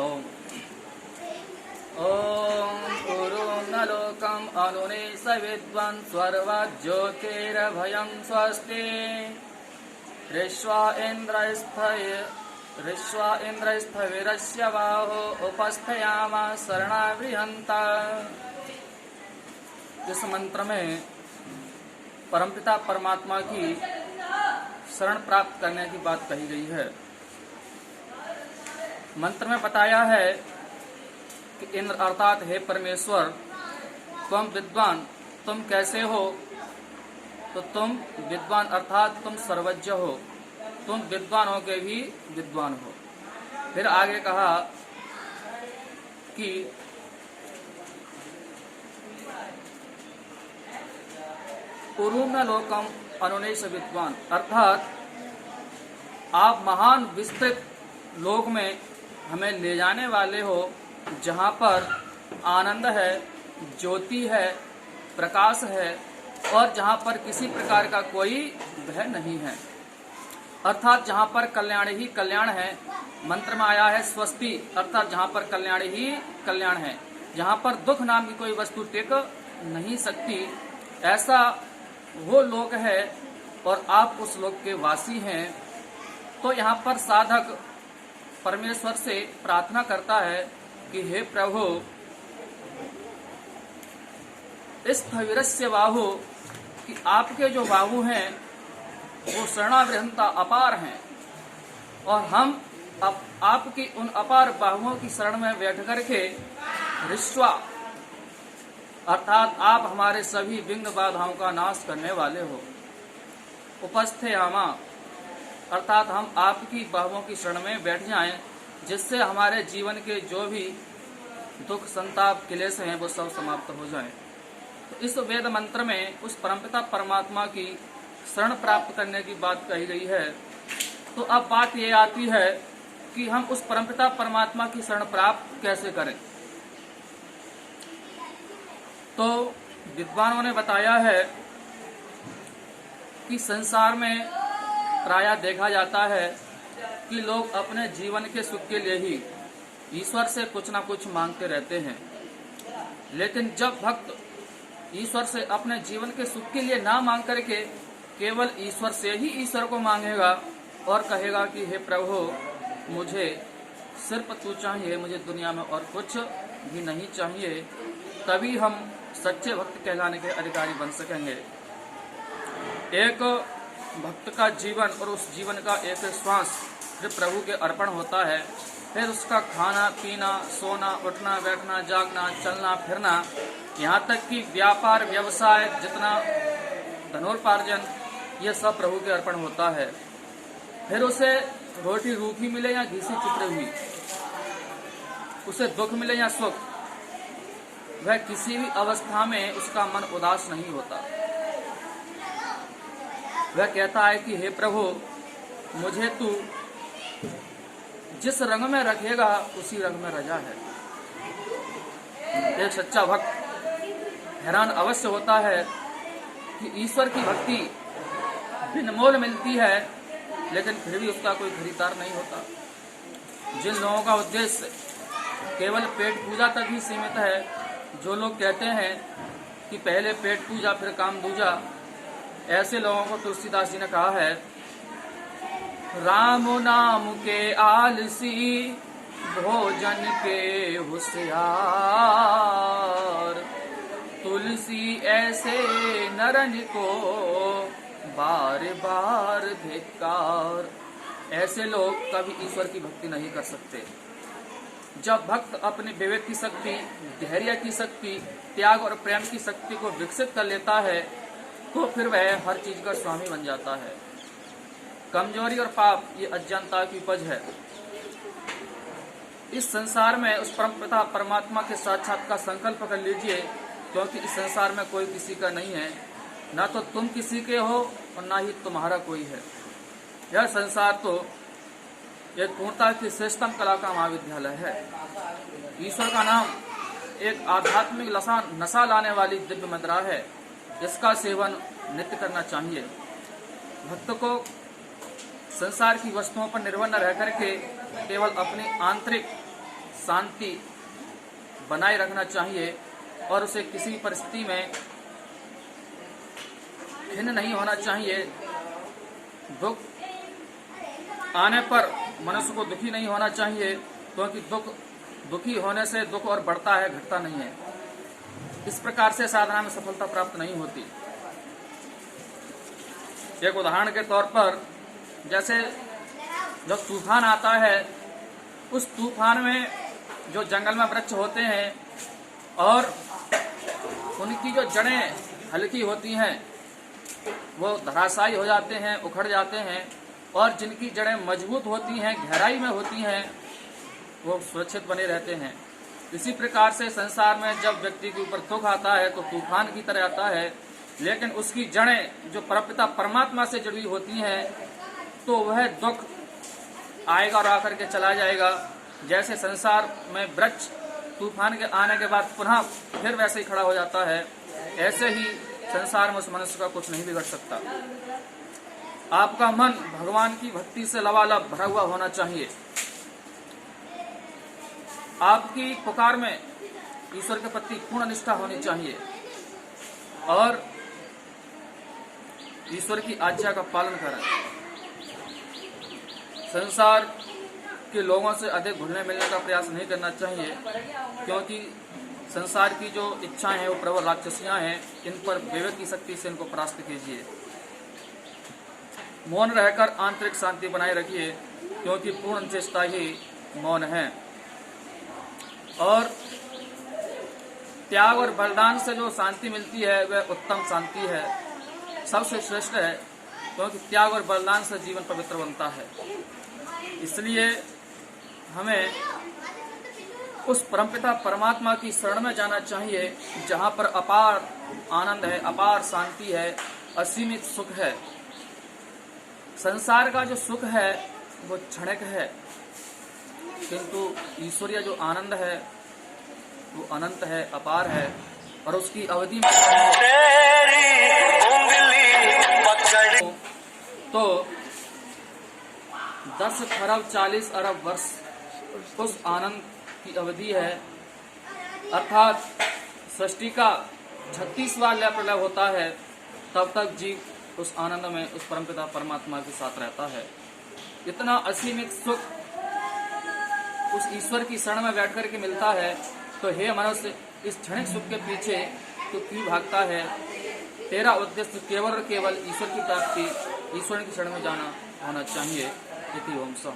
ओम गुरुं न लोकम् अनुने स विद्वान् स्वर्वज्योतिरभयं स्वस्ति ऋष्वा इन्द्रस्थविरस्य बाहो उपस्थयामा शरणागृहन्ता। इस मंत्र में परमपिता परमात्मा की शरण प्राप्त करने की बात कही गई है। मंत्र में बताया है कि इंद्र अर्थात हे परमेश्वर, तुम विद्वान, तुम कैसे हो? तो तुम विद्वान अर्थात तुम सर्वज्ञ हो, तुम विद्वान हो के भी विद्वान हो। फिर आगे कहा कि पूर्वम लोकम अनुनेश विद्वान, अर्थात आप महान विस्तृत लोक में हमें ले जाने वाले हो, जहाँ पर आनंद है, ज्योति है, प्रकाश है और जहाँ पर किसी प्रकार का कोई भय नहीं है, अर्थात जहाँ पर कल्याण ही कल्याण है। मंत्र में आया है स्वस्ति, अर्थात जहाँ पर कल्याण ही कल्याण है, जहाँ पर दुख नाम की कोई वस्तु टिक नहीं सकती, ऐसा वो लोक है और आप उस लोक के वासी हैं। तो यहाँ पर साधक परमेश्वर से प्रार्थना करता है कि हे प्रभु, इस स्थविरस्य बाहु, कि आपके जो बाहु हैं वो शरणागृहंता अपार हैं और हम आपकी उन अपार बाहुओं की शरण में बैठ करके ऋष्वा अर्थात आप हमारे सभी विघ्न बाधाओं का नाश करने वाले हो। उपस्थयामा अर्थात हम आपकी बाहुओं की शरण में बैठ जाएं, जिससे हमारे जीवन के जो भी दुख संताप क्लेश हैं वो सब समाप्त हो जाएं। तो इस वेद मंत्र में उस परमपिता परमात्मा की शरण प्राप्त करने की बात कही गई है। तो अब बात ये आती है कि हम उस परमपिता परमात्मा की शरण प्राप्त कैसे करें। तो विद्वानों ने बताया है कि संसार में प्रायः देखा जाता है कि लोग अपने जीवन के सुख के लिए ही ईश्वर से कुछ ना कुछ मांगते रहते हैं, लेकिन जब भक्त ईश्वर से अपने जीवन के सुख के लिए ना मांग करके केवल ईश्वर से ही ईश्वर को मांगेगा और कहेगा कि हे प्रभु, मुझे सिर्फ तू चाहिए, मुझे दुनिया में और कुछ भी नहीं चाहिए, तभी हम सच्चे भक्त कहलाने के अधिकारी बन सकेंगे। एक भक्त का जीवन और उस जीवन का एक श्वास जब प्रभु के अर्पण होता है, फिर उसका खाना पीना, सोना, उठना, बैठना, जागना, चलना फिरना, यहाँ तक कि व्यापार व्यवसाय, जितना धनोपार्जन, ये सब प्रभु के अर्पण होता है। फिर उसे रोटी रूखी मिले या घिसी चिपड़ी हुई, उसे दुख मिले या सुख, वह किसी भी अवस्था में उसका मन उदास नहीं होता। वह कहता है कि हे प्रभु, मुझे तू जिस रंग में रखेगा उसी रंग में रजा है। एक सच्चा भक्त हैरान अवश्य होता है कि ईश्वर की भक्ति बिनमोल मिलती है, लेकिन फिर भी उसका कोई खरीदार नहीं होता। जिन लोगों का उद्देश्य केवल पेट पूजा तक ही सीमित है, जो लोग कहते हैं कि पहले पेट पूजा फिर काम दूजा, ऐसे लोगों को तुलसीदास जी ने कहा है, राम नाम के आलसी भोजन के होशियार, तुलसी ऐसे नरन को बार बार धिक्कार। ऐसे लोग कभी ईश्वर की भक्ति नहीं कर सकते। जब भक्त अपने विवेक की शक्ति, धैर्य की शक्ति, त्याग और प्रेम की शक्ति को विकसित कर लेता है, तो फिर वह हर चीज का स्वामी बन जाता है। कमजोरी और पाप ये अज्ञानता की उपज है। इस संसार में उस परमपिता परमात्मा के साक्षात का संकल्प कर लीजिए, क्योंकि इस संसार में कोई किसी का नहीं है, ना तो तुम किसी के हो और ना ही तुम्हारा कोई है। यह संसार तो एक पूर्णता की श्रेष्ठतम कला का महाविद्यालय है। ईश्वर का नाम एक आध्यात्मिक नशा लाने वाली दिव्य मुद्रा है, इसका सेवन नित्य करना चाहिए। भक्त को संसार की वस्तुओं पर निर्भर न रह करके केवल अपनी आंतरिक शांति बनाए रखना चाहिए और उसे किसी परिस्थिति में खिन्न नहीं होना चाहिए। दुख आने पर मनुष्य को दुखी नहीं होना चाहिए, क्योंकि दुखी होने से दुख और बढ़ता है, घटता नहीं है। इस प्रकार से साधना में सफलता प्राप्त नहीं होती। एक उदाहरण के तौर पर, जैसे जब तूफान आता है, उस तूफान में जो जंगल में वृक्ष होते हैं और उनकी जो जड़ें हल्की होती हैं वो धराशायी हो जाते हैं, उखड़ जाते हैं, और जिनकी जड़ें मजबूत होती हैं, गहराई में होती हैं, वो सुरक्षित बने रहते हैं। इसी प्रकार से संसार में जब व्यक्ति के ऊपर दुख आता है तो तूफान की तरह आता है, लेकिन उसकी जड़ें जो परमपिता परमात्मा से जुड़ी होती हैं तो वह दुख आएगा और आकर के चला जाएगा। जैसे संसार में वृक्ष तूफान के आने के बाद पुनः फिर वैसे ही खड़ा हो जाता है, ऐसे ही संसार में उस मनुष्य का कुछ नहीं बिगड़ सकता। आपका मन भगवान की भक्ति से लबालब भरा हुआ होना चाहिए। आपकी पुकार में ईश्वर के प्रति पूर्ण निष्ठा होनी चाहिए और ईश्वर की आज्ञा का पालन करें। संसार के लोगों से अधिक घुलने मिलने का प्रयास नहीं करना चाहिए, क्योंकि संसार की जो इच्छाएं हैं वो प्रबल राक्षसियां हैं। इन पर विवेक की शक्ति से इनको परास्त कीजिए। मौन रहकर आंतरिक शांति बनाए रखिए, क्योंकि पूर्ण चेष्टा ही मौन है। और त्याग और बलिदान से जो शांति मिलती है वह उत्तम शांति है, सबसे श्रेष्ठ है, क्योंकि त्याग और बलिदान से जीवन पवित्र बनता है। इसलिए हमें उस परमपिता परमात्मा की शरण में जाना चाहिए, जहाँ पर अपार आनंद है, अपार शांति है, असीमित सुख है। संसार का जो सुख है वो क्षणिक है, किंतु ईश्वरीय जो आनंद है वो अनंत है, अपार है, और उसकी अवधि में तो 10 खरब 40 अरब वर्ष उस आनंद की अवधि है। अर्थात सृष्टि का 36वां लय प्रलय होता है, तब तक जीव उस आनंद में उस परमपिता परमात्मा के साथ रहता है। इतना असीमित सुख उस ईश्वर की शरण में बैठ कर के मिलता है। तो हे मनुष्य, इस क्षणिक सुख के पीछे तो क्यों भागता है? तेरा उद्देश्य केवल और केवल ईश्वर की प्राप्ति, ईश्वर की शरण में जाना होना चाहिए। इति ओम सम।